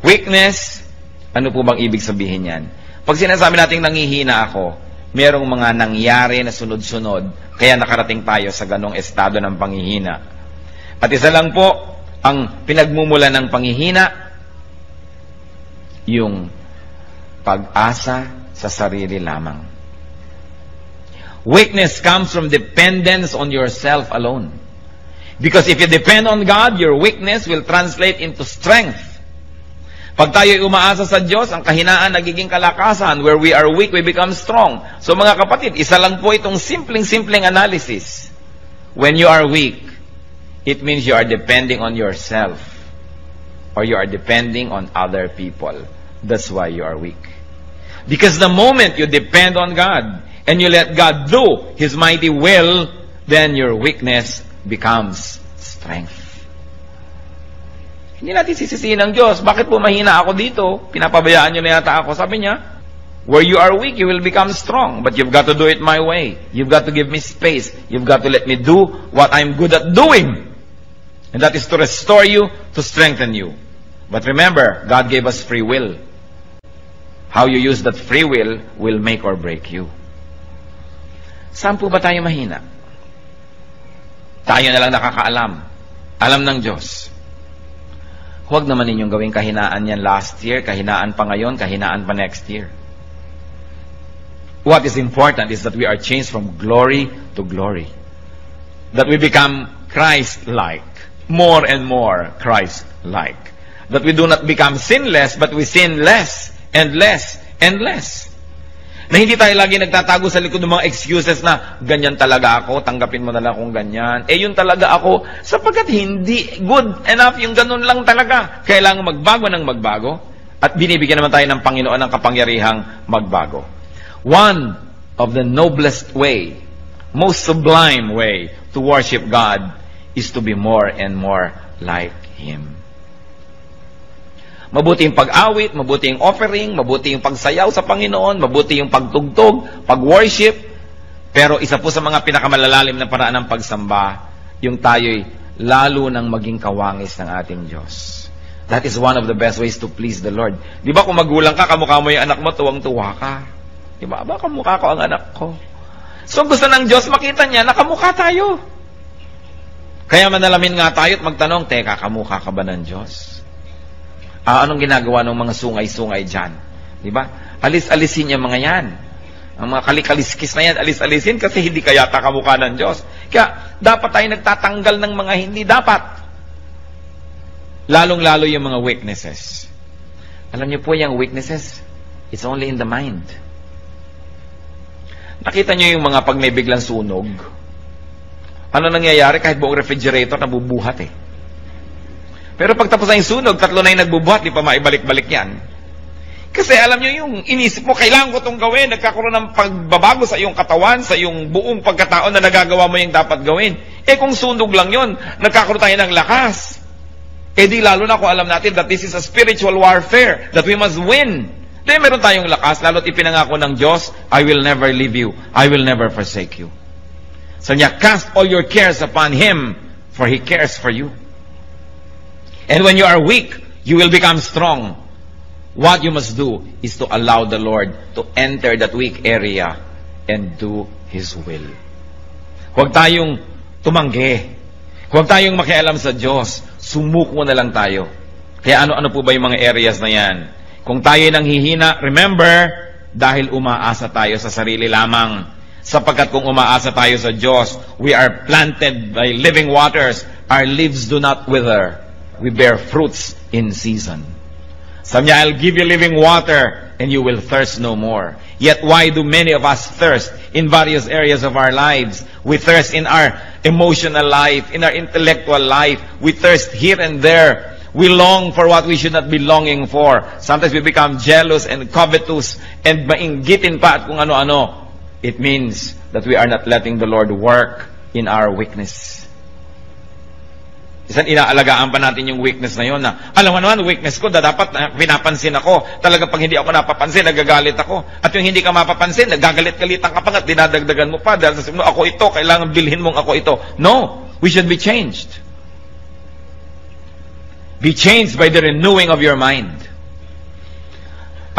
S1: Weakness, ano po bang ibig sabihin yan? Pag sinasabi nating nangihina ako, merong mga nangyari na sunod-sunod, kaya nakarating tayo sa ganong estado ng panghihina. At isa lang po, ang pinagmumula ng panghihina, yung pag-asa sa sarili lamang. Weakness comes from dependence on yourself alone. Because if you depend on God, your weakness will translate into strength. Pag tayo'y umaasa sa Diyos, ang kahinaan nagiging kalakasan. Where we are weak, we become strong. So mga kapatid, isa lang po itong simpleng analysis. When you are weak, it means you are depending on yourself. Or you are depending on other people. That's why you are weak. Because the moment you depend on God, and you let God do His mighty will, then your weakness becomes strength. Hindi natin sisisihin ng Diyos. Bakit po mahina ako dito? Pinapabayaan nyo na yata ako. Sabi niya, where you are weak, you will become strong. But you've got to do it my way. You've got to give me space. You've got to let me do what I'm good at doing. And that is to restore you, to strengthen you. But remember, God gave us free will. How you use that free will make or break you. Saan po ba tayo mahina? Tayo na lang nakakaalam. Alam ng Diyos. Huwag naman ninyong gawing kahinaan yan last year, kahinaan pa ngayon, kahinaan pa next year. What is important is that we are changed from glory to glory. That we become Christ-like. More and more Christ-like. That we do not become sinless, but we sin less and less and less. Na hindi tayo lagi nagtatago sa likod ng mga excuses na ganyan talaga ako, tanggapin mo na lang kung ganyan. Yun talaga ako, sapagkat hindi good enough yung ganun lang talaga. Kailangan magbago ng magbago. At binibigyan naman tayo ng Panginoon ng kapangyarihang magbago. One of the noblest way, most sublime way to worship God is to be more and more like Him. Mabuti yung pag-awit, mabuti yung offering, mabuti yung pagsayaw sa Panginoon, mabuti yung pagtugtog, pag-worship. Pero isa po sa mga pinakamalalalim na paraan ng pagsamba, yung tayo'y lalo nang maging kawangis ng ating Diyos. That is one of the best ways to please the Lord. Di ba kung magulang ka, kamukha mo yung anak mo, tuwang-tuwa ka. Di ba? Kamukha ko ang anak ko. So gusto ng Diyos, makita niya, nakamukha tayo. Kaya manalamin nga tayo at magtanong, teka, kamukha ka ba ng Diyos? Anong ginagawa ng mga sungay-sungay dyan? Diba? Alis-alisin yung mga yan. Ang mga kalikaliskis na yan, alis-alisin kasi hindi kaya kamukha ng Diyos. Kaya dapat tayo nagtatanggal ng mga hindi dapat. Lalong-lalo yung mga weaknesses. Alam niyo po yung weaknesses, it's only in the mind. Nakita niyo yung mga pag may biglang sunog. Ano nangyayari kahit buong refrigerator nabubuhat eh. Pero pag tapos na yung sunog, 3 na yung nagbubuhat, di pa maibalik-balik yan. Kasi alam nyo, yung inisip mo, kailangan ko itong gawin, nagkakaroon ng pagbabago sa iyong katawan, sa iyong buong pagkatao na nagagawa mo yung dapat gawin. Kung sunog lang yon, nagkakaroon tayo ng lakas. Di lalo na kung alam natin that this is a spiritual warfare, that we must win. Meron tayong lakas, lalo't ipinangako ng Diyos, I will never leave you, I will never forsake you. So niya, cast all your cares upon Him, for He cares for you. And when you are weak, you will become strong. What you must do is to allow the Lord to enter that weak area and do His will. Huwag tayong tumanggi. Huwag tayong makialam sa Diyos. Sumuko na lang tayo. Kaya ano-ano po ba yung mga areas na yan? Kung tayo nang hihina, remember, dahil umaasa tayo sa sarili lamang. Sapagkat kung umaasa tayo sa Diyos, we are planted by living waters. Our leaves do not wither. We bear fruits in season. Sabi niya, I'll give you living water and you will thirst no more. Yet why do many of us thirst in various areas of our lives? We thirst in our emotional life, in our intellectual life. We thirst here and there. We long for what we should not be longing for. Sometimes we become jealous and covetous and mainggitin pa at kung ano-ano. It means that we are not letting the Lord work in our weakness. Isang inaalagaan pa natin yung weakness na yun na, alam mo naman, weakness ko, dapat pinapansin ako. Talaga pag hindi ako napapansin, nagagalit ako. At yung hindi ka mapapansin, nagagalit-galitan ka pa at dinadagdagan mo pa. Dahil sasabihin mo, ako ito, kailangan bilhin mong ako ito. No, we should be changed. Be changed by the renewing of your mind.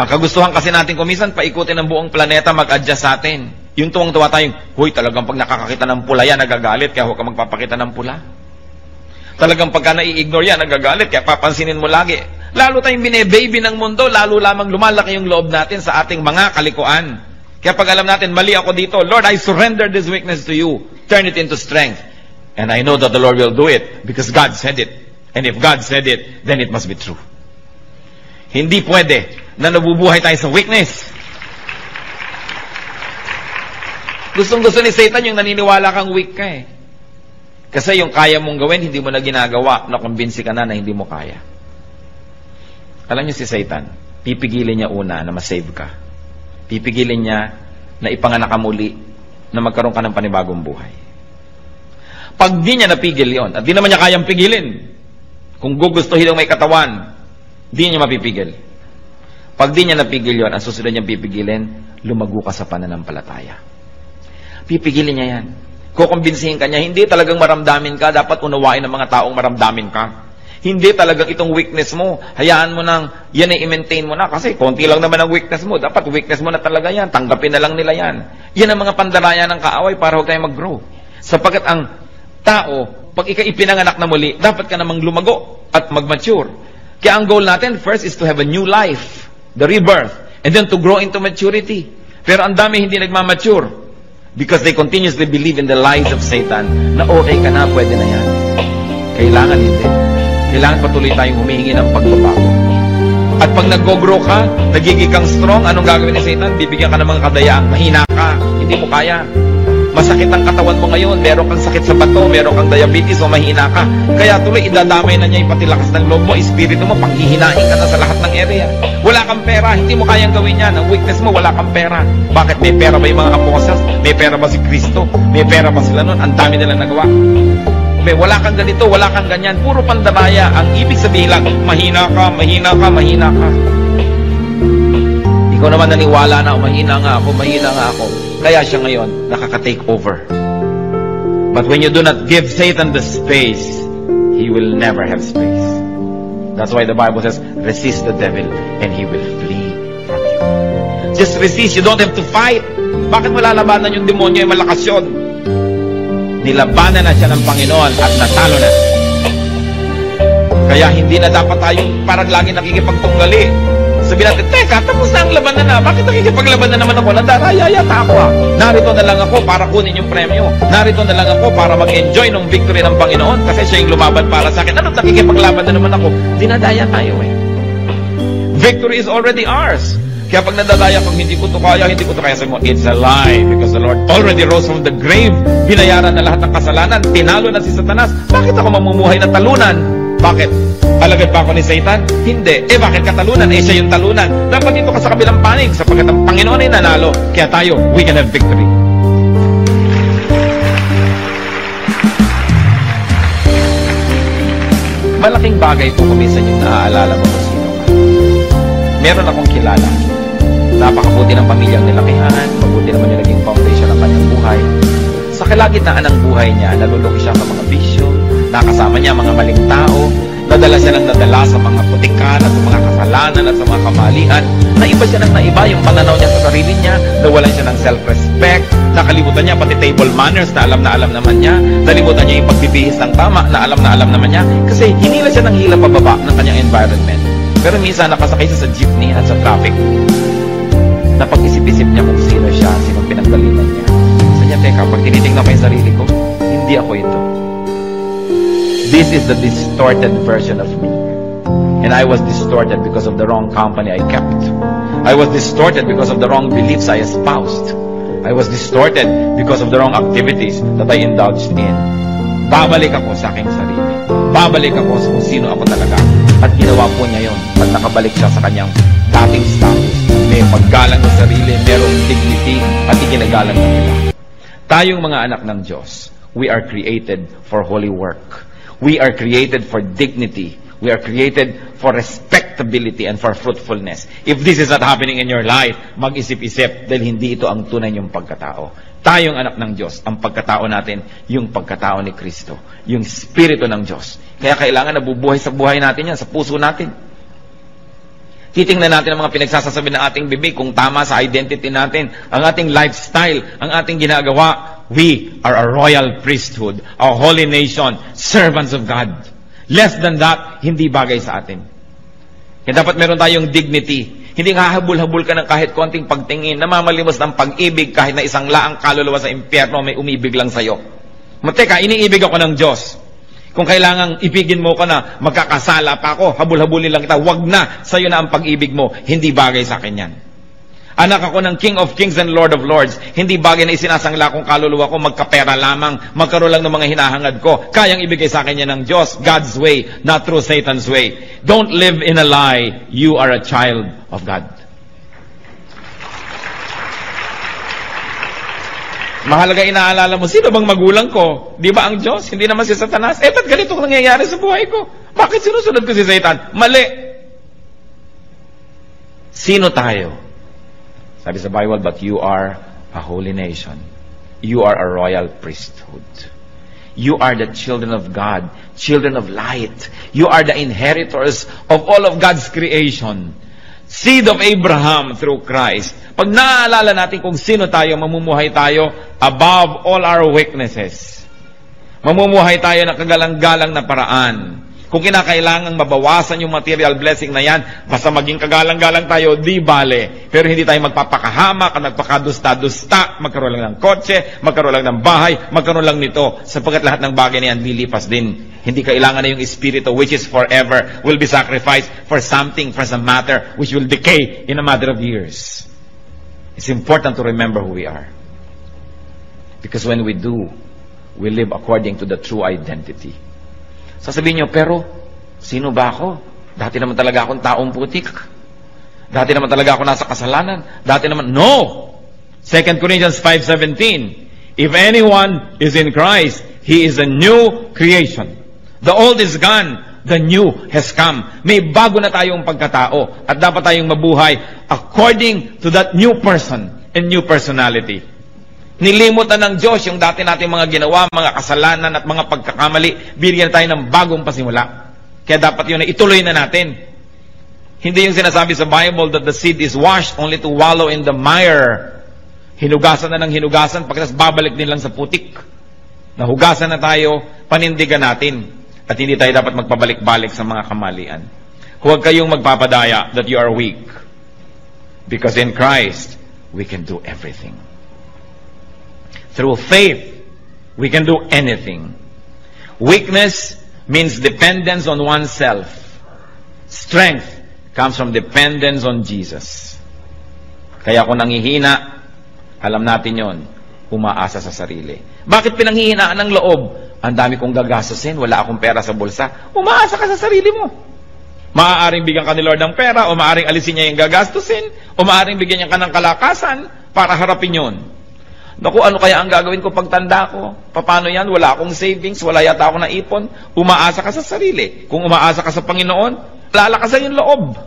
S1: Ang kagustuhan kasi natin kumisan, paikutin ang buong planeta, mag-adjust sa atin. Yung tuwang-tuwa tayong, huy, talagang pag nakakakita ng pula yan, nagagalit, kaya huwag ka magpapakita ng pula. Talagang pagka nai-ignore yan, nagagalit, kaya papansinin mo lagi. Lalo tayong bine-baby ng mundo, lalo lamang lumalaki yung loob natin sa ating mga kalikuan. Kaya pag alam natin, mali ako dito, Lord, I surrender this weakness to you. Turn it into strength. And I know that the Lord will do it because God said it. And if God said it, then it must be true. Hindi pwede na nabubuhay tayo sa weakness. Gustong-gusto ni Satan yung naniniwala kang weak ka eh. Kasi yung kaya mong gawin, hindi mo na ginagawa, nakumbinsi ka na hindi mo kaya. Alam niyo si Satan, pipigilin niya una na masave ka. Pipigilin niya na ipanganak ka muli, na magkaroon ka ng panibagong buhay. Pag di niya napigil yon, at di naman niya kayang pigilin, kung gugustuhin ng may katawan, di niya mapipigil. Pag di niya napigil yon, ang susunod niyang pipigilin, lumago ka sa pananampalataya. Pipigilin niya yan. Kukumbinsihin ka niya, hindi talagang maramdamin ka, dapat unawain ng mga taong maramdamin ka. Hindi talagang itong weakness mo, hayaan mo nang, yan ay i-maintain mo na, kasi konti lang naman ang weakness mo, dapat weakness mo na talaga yan, tanggapin na lang nila yan. Yan ang mga pandaraya ng kaaway para huwag tayo mag-grow. Sapagkat ang tao, pag ipinanganak na muli, dapat ka namang lumago at mag-mature. Kaya ang goal natin, first is to have a new life, the rebirth, and then to grow into maturity. Pero ang dami hindi nagmamature. Because they continuously believe in the lies of Satan na okay ka na, pwede na yan. Kailangan hindi. Kailangan patuloy tayong humihingi ng pagbabago. At pag nag-grow ka, nagiging kang strong, anong gagawin ni Satan? Bibigyan ka ng mga kadayaan. Mahina ka, hindi mo kaya. Masakit ang katawan mo ngayon, meron kang sakit sa bato, meron kang diabetes o mahina ka. Kaya tuloy, idadamay na niya yung pati lakas ng loob mo, espiritu mo, panghihinain ka na sa lahat ng area. Wala kang pera, hindi mo kayang gawin yan. Ang weakness mo, wala kang pera. Bakit? May pera ba yung mga apostles? May pera ba si Kristo? May pera ba sila nun? Ang dami nilang nagawa. Wala kang ganito, wala kang ganyan. Puro pandamaya. Ang ibig sabihin lang, mahina ka, mahina ka, mahina ka. Ikaw naman naniwala na, mahina nga ako. Kaya siya ngayon, nakaka-take over. But when you do not give Satan the space, he will never have space. That's why the Bible says, resist the devil and he will flee from you. Just resist. You don't have to fight. Bakit malalabanan yung demonyo? Malakas yun. Nilabanan na siya ng Panginoon at natalo na. Kaya hindi na dapat tayong parang lagi nakikipagtunggali. Sabi natin, teka, tapos na ang labanan na. Bakit nakikipaglaban na naman ako? Nandaraya yata ako. Narito na lang ako para kunin yung premyo. Narito na lang ako para mag-enjoy ng victory ng Panginoon kasi siya yung lumaban para sa akin. Anong nakikipaglaban na naman ako? Dinadaya tayo eh. Victory is already ours. Kaya pag nadadaya kang hindi ko to kaya, sabi mo, it's a lie because the Lord already rose from the grave. Binayaran na lahat ng kasalanan. Tinalo na si Satanas. Bakit ako mamumuhay na talunan? Bakit? Alagad ba ako ni Satan? Hindi. Bakit katalunan? Siya yung talunan. Dapat dito ka sa kabilang panig sapagkat ang Panginoon ay nanalo. Kaya tayo, we can have victory. Malaking bagay po kung minsan yung naaalala mo kung sino ka. Meron akong kilala. Napakabuti ng pamilyang nilakihan, mabuti naman yung naging foundation ng kanyang buhay. Sa kalagitnaan ng buhay niya, nalulungi siya sa mga bisyo, nakasama niya mga maling tao, nadala siya ng nadala sa mga putikan at sa mga kasalanan at sa mga kamalian. Naiba siya ng naiba yung pananaw niya sa sarili niya, nawalan siya ng self-respect, nakalimutan niya pati table manners na alam naman niya, nalimutan niya yung pagbibihis ng tama na alam naman niya, kasi hinila siya ng hila pababa ng kanyang environment. Pero minsan nakasakay siya sa jeepney at sa traffic, napag-isip-isip niya kung sino siya, sino pinagdalinan niya. Sa niya, teka, pag tinitingnan ko yung sarili ko, hindi ako ito. This is the distorted version of me. And I was distorted because of the wrong company I kept. I was distorted because of the wrong beliefs I espoused. I was distorted because of the wrong activities that I indulged in. Babalik ako sa aking sarili. Babalik ako sa kung sino ako talaga. At ginawa po niya yon. At nakabalik siya sa kanyang dating status. May paggalang sa sarili, merong dignity, at iginagalang na nila. Tayong mga anak ng Diyos, we are created for holy work. We are created for dignity. We are created for respectability and for fruitfulness. If this is not happening in your life, mag-isip-isip dahil hindi ito ang tunay niyong pagkatao. Tayong anak ng Diyos, ang pagkatao natin, yung pagkatao ni Kristo, yung Espiritu ng Diyos. Kaya kailangan nabubuhay sa buhay natin yan, sa puso natin. Titingnan natin ang mga pinagsasasabi ng ating bibig kung tama sa identity natin, ang ating lifestyle, ang ating ginagawa. We are a royal priesthood, a holy nation, servants of God. Less than that, hindi bagay sa atin. Kaya dapat meron tayong dignity. Hindi hahabol-habol ka ng kahit konting pagtingin, namamalimos ng pag-ibig kahit na isang laang kaluluwa sa impyerno may umibig lang sa'yo. Mateka, iniibig ako ng Diyos. Kung kailangang ibigin mo ko na magkakasala pa ako, habol-habulin lang kita, wag na, sa'yo na ang pag-ibig mo. Hindi bagay sa akin yan. Anak ako ng King of Kings and Lord of Lords. Hindi bagay na isinasangla kong kaluluwa ko, magkapera lamang, magkaroon lang ng mga hinahangad ko. Kayang ibigay sa akin yan ng Diyos, God's way, not through Satan's way. Don't live in a lie. You are a child of God. Mahalaga inaalala mo, sino bang magulang ko? Di ba ang Diyos? Hindi naman si Satanas. Ba't ganito nangyayari sa buhay ko? Bakit sinusunod ko si Satan? Mali. Sino tayo? Sabi sa Bible, but you are a holy nation. You are a royal priesthood. You are the children of God, children of light. You are the inheritors of all of God's creation. Seed of Abraham through Christ. Pag naaalala natin kung sino tayo, mamumuhay tayo above all our weaknesses. Mamumuhay tayo na kagalang-galang na paraan. Kung kinakailangang mabawasan yung material blessing na yan, basta maging kagalang-galang tayo, di bale. Pero hindi tayo magpapakahamak, nagpakadusta-dusta, magkaroon lang ng kotse, magkaroon lang ng bahay, magkaroon lang nito. Sapagkat lahat ng bagay na yan, lilipas din. Hindi kailangan na yung espiritu, which is forever, will be sacrificed for something, for some matter, which will decay in a matter of years. It's important to remember who we are. Because when we do, we live according to the true identity. Sasabihin nyo, pero, sino ba ako? Dati naman talaga akong taong putik. Dati naman talaga ako nasa kasalanan. Dati naman, no! 2 Corinthians 5:17, if anyone is in Christ, he is a new creation. The old is gone, the new has come. May bago na tayong pagkatao at dapat tayong mabuhay according to that new person and new personality. Nilimutan ng Diyos yung dati nating mga ginawa, mga kasalanan at mga pagkakamali. Bigyan tayo ng bagong pasimula. Kaya dapat yun na ituloy na natin. Hindi yung sinasabi sa Bible that the seed is washed only to wallow in the mire. Hinugasan na ng hinugasan, pagkatapos babalik din lang sa putik. Nahugasan na tayo, panindigan natin. At hindi tayo dapat magpabalik-balik sa mga kamalian. Huwag kayong magpapadaya that you are weak. Because in Christ, we can do everything. Through faith, we can do anything. Weakness means dependence on oneself. Strength comes from dependence on Jesus. Kaya kung nangihina, alam natin yon, umaasa sa sarili. Bakit pinanghihinaan ng loob? Ang dami kong gagastusin, wala akong pera sa bulsa. Umaasa ka sa sarili mo. Maaaring bigyan ka ni Lord ng pera, o maaaring alisin niya yung gagastusin, o maaaring bigyan niya ka ng kalakasan para harapin yun. Naku, ano kaya ang gagawin ko pagtanda ko? Paano yan? Wala akong savings, wala yata ako naipon. Umaasa ka sa sarili. Kung umaasa ka sa Panginoon, lalakasan yung loob.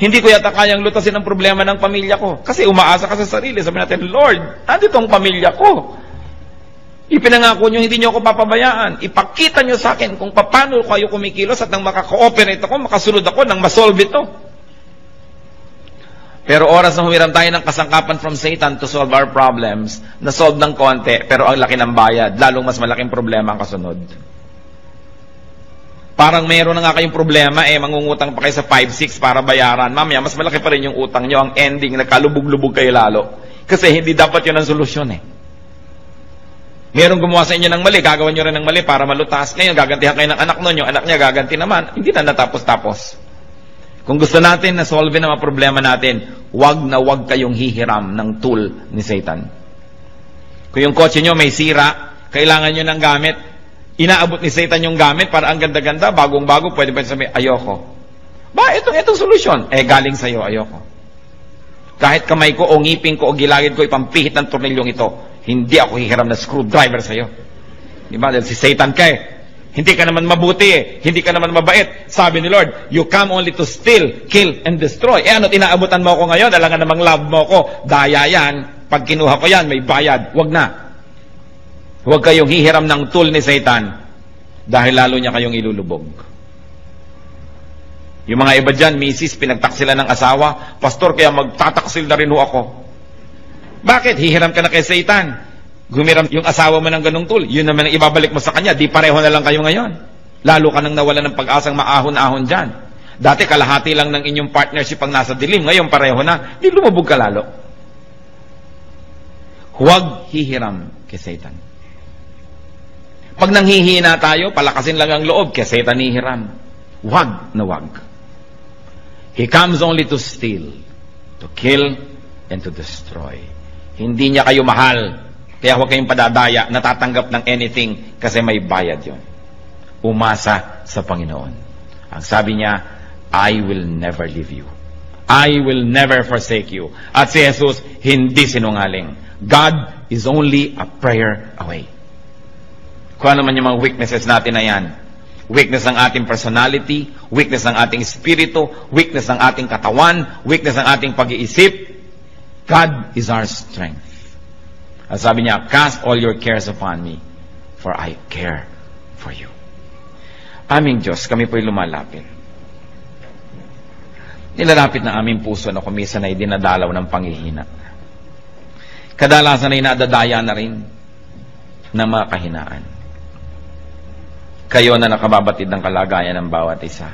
S1: Hindi ko yata kayang lutasin ang problema ng pamilya ko. Kasi umaasa ka sa sarili. Sabi natin, Lord, nandito ang pamilya ko. Ipinangako nyo, hindi nyo ako papabayaan. Ipakita nyo sa akin kung paano kayo kumikilos at nang makaka-cooperate ako, makasunod ako, nang masolve ito. Pero oras na humiram tayo ng kasangkapan from Satan to solve our problems, na-solve ng konti, pero ang laki ng bayad, lalong mas malaking problema ang kasunod. Parang meron na nga kayong problema, mangungutang pa kayo sa 5-6 para bayaran. Mamaya, mas malaki pa rin yung utang nyo. Ang ending, nagkalubog-lubog kayo lalo. Kasi hindi dapat yun ang solusyon Merong gumawa sa inyo ng mali, gagawin nyo rin ng mali para malutas. Ngayon, gagantihan kayo ng anak nun, yung anak niya gaganti naman. Hindi na natapos-tapos. Kung gusto natin na solve ang mga problema natin, wag na wag kayong hihiram ng tool ni Satan. Kung yung kotse nyo may sira, kailangan nyo ng gamit, inaabot ni Satan yung gamit para ang ganda-ganda, bagong-bago, pwede ba sabihin, ayoko. Ba, itong solusyon. Galing sa'yo, ayoko. Kahit kamay ko o ngipin ko o gilagid ko, ipampihit ng tornilyong ito. Hindi ako hihiram na screwdriver sa'yo. Diba? Dahil si Satan ka Hindi ka naman mabuti Hindi ka naman mabait. Sabi ni Lord, you come only to steal, kill, and destroy. Ano't inaabutan mo ako ngayon? Alangan namang love mo ako. Daya yan. Pag kinuha ko yan, may bayad. Wag na. Huwag kayong hihiram ng tool ni Satan dahil lalo niya kayong ilulubog. Yung mga iba dyan, misis, pinagtaksila ng asawa, pastor, kaya magtataksil na rin ho ako. Bakit? Hihiram ka na kay Satan. Gumiram yung asawa mo ng ganung tool. Yun naman ang ibabalik mo sa kanya. Di pareho na lang kayo ngayon. Lalo ka nang nawala ng pag-asang maahon-ahon dyan. Dati kalahati lang ng inyong partnership ang nasa dilim. Ngayon pareho na. Di lumubog ka lalo. Huwag hihiram kay Satan. Pag nanghihina tayo, palakasin lang ang loob kay Satan hihiram. Huwag na huwag. He comes only to steal, to kill, and to destroy. Hindi niya kayo mahal. Kaya huwag kayong padadaya, natatanggap ng anything kasi may bayad yon. Umasa sa Panginoon. Ang sabi niya, I will never leave you. I will never forsake you. At si Jesus, hindi sinungaling. God is only a prayer away. Kung ano man yung mga weaknesses natin na yan, weakness ng ating personality, weakness ng ating espiritu, weakness ng ating katawan, weakness ng ating pag-iisip, God is our strength. At sabi niya, cast all your cares upon me, for I care for you. Aming Diyos, kami po'y lumalapit. Nilalapit na aming puso na kumisan ay dinadalaw ng panghihina. Kadalasan ay nadadaya na rin ng mga kahinaan. Kayo na nakababatid ng kalagayan ng bawat isa.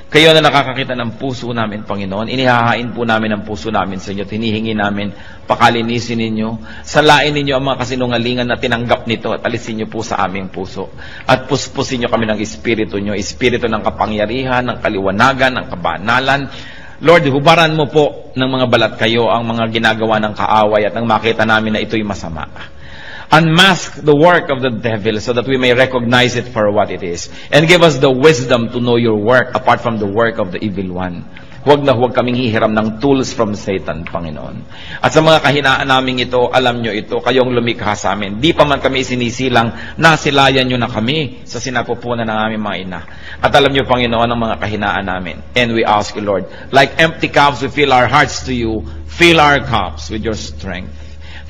S1: Kayo na nakakakita ng puso namin, Panginoon. Inihahain po namin ang puso namin sa inyo. Hinihingi namin, pakalinisin ninyo. Salain ninyo ang mga kasinungalingan na tinanggap nito at alisin nyo po sa aming puso. At puspusin nyo kami ng espiritu nyo. Espiritu ng kapangyarihan, ng kaliwanagan, ng kabanalan. Lord, hubaran mo po ng mga balat kayo ang mga ginagawa ng kaaway at nang makita namin na ito'y masama. Unmask the work of the devil so that we may recognize it for what it is. And give us the wisdom to know your work apart from the work of the evil one. Huwag na huwag kaming hihiram ng tools from Satan, Panginoon. At sa mga kahinaan namin ito, alam nyo ito, kayong lumikha sa amin. Di pa man kami sinisilang, nasilayan nyo na kami sa sinapupunan ng aming mga ina. At alam nyo, Panginoon, ang mga kahinaan namin. And we ask you, Lord, like empty cups, we fill our hearts to you. Fill our cups with your strength.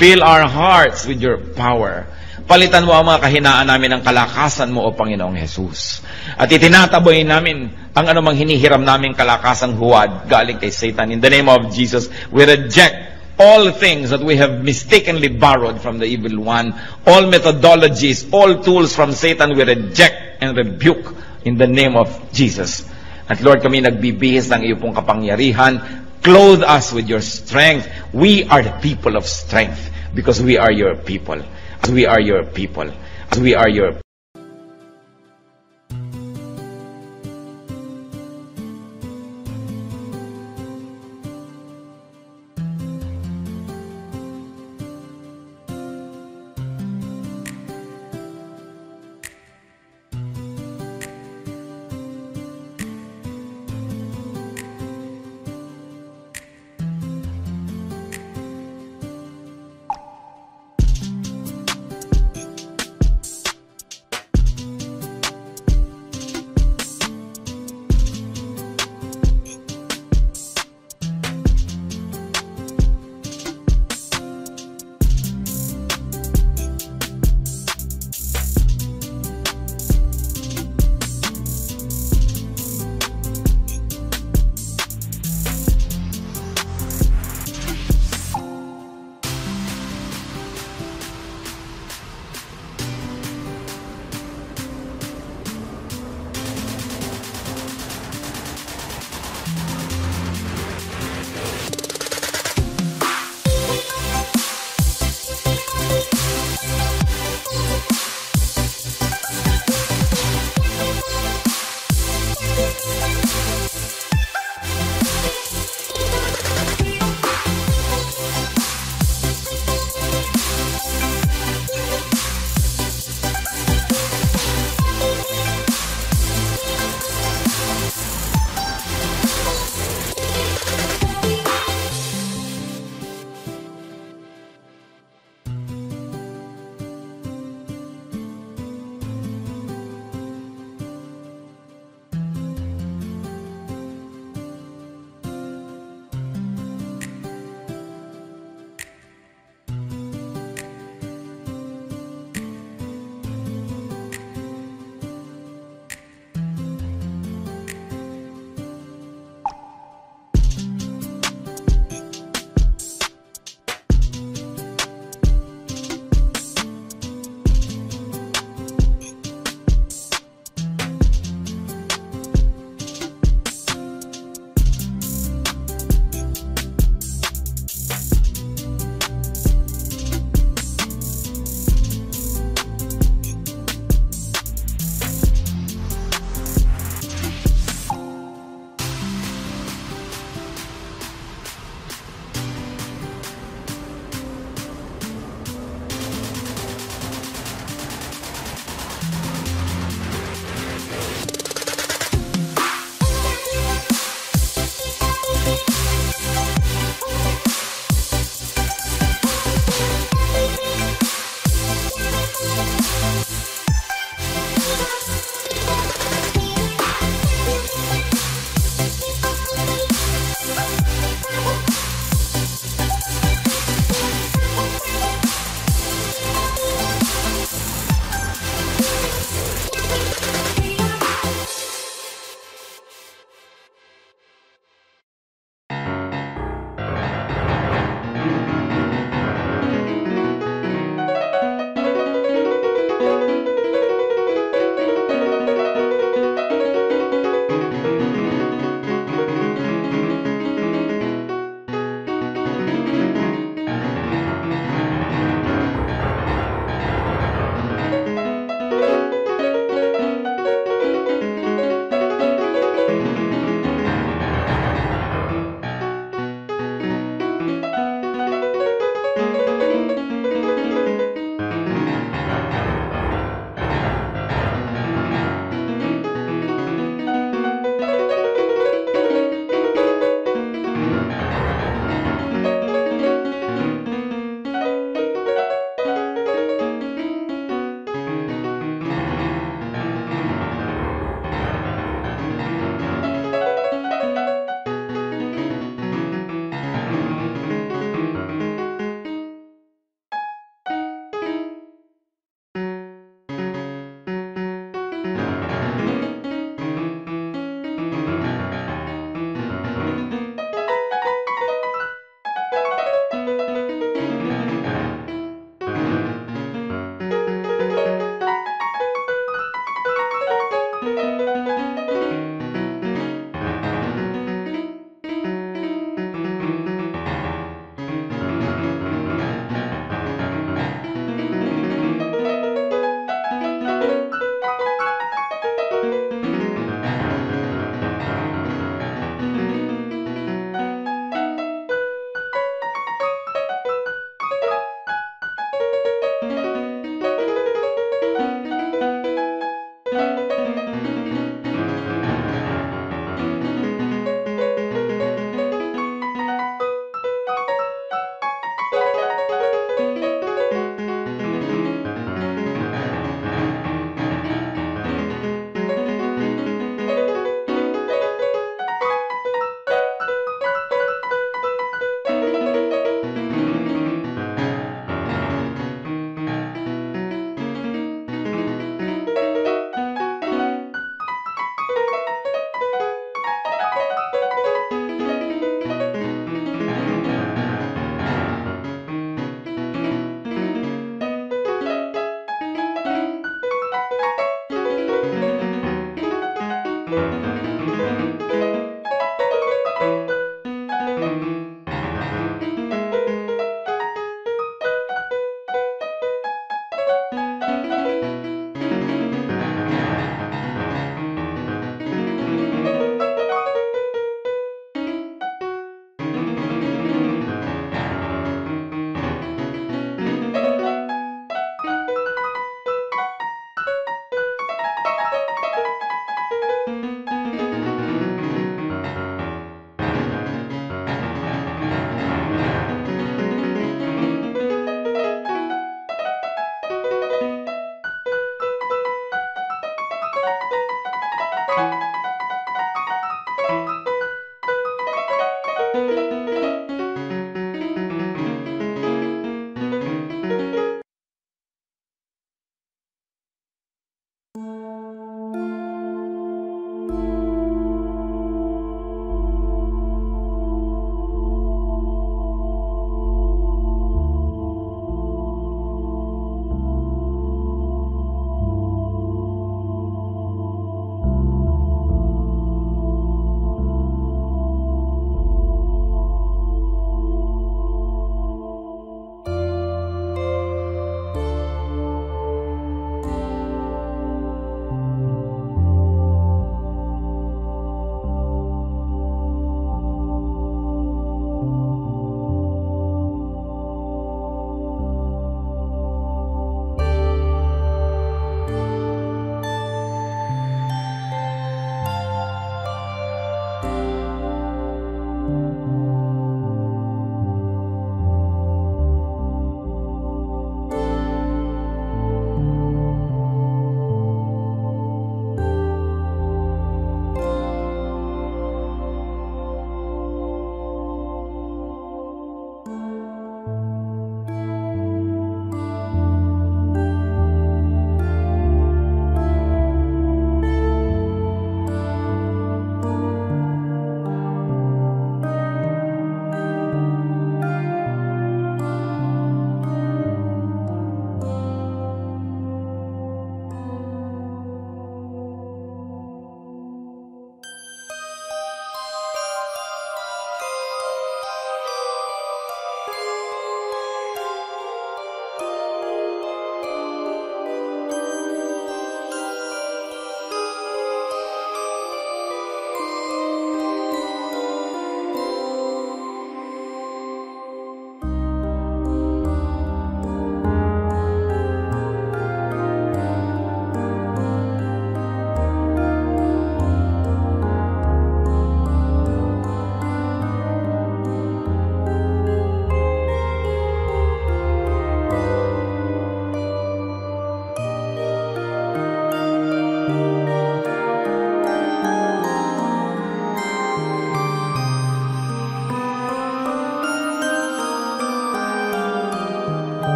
S1: Fill our hearts with your power. Palitan mo ang mga kahinaan namin ng kalakasan mo, O Panginoong Jesus. At itinataboy namin ang anumang hinihiram naming kalakasang huwad galing kay Satan. In the name of Jesus, we reject all things that we have mistakenly borrowed from the evil one. All methodologies, all tools from Satan, we reject and rebuke in the name of Jesus. At Lord, kami nagbibihis ng iyo pong kapangyarihan. Clothe us with your strength. We are the people of strength because we are your people. As we are your people. As we are your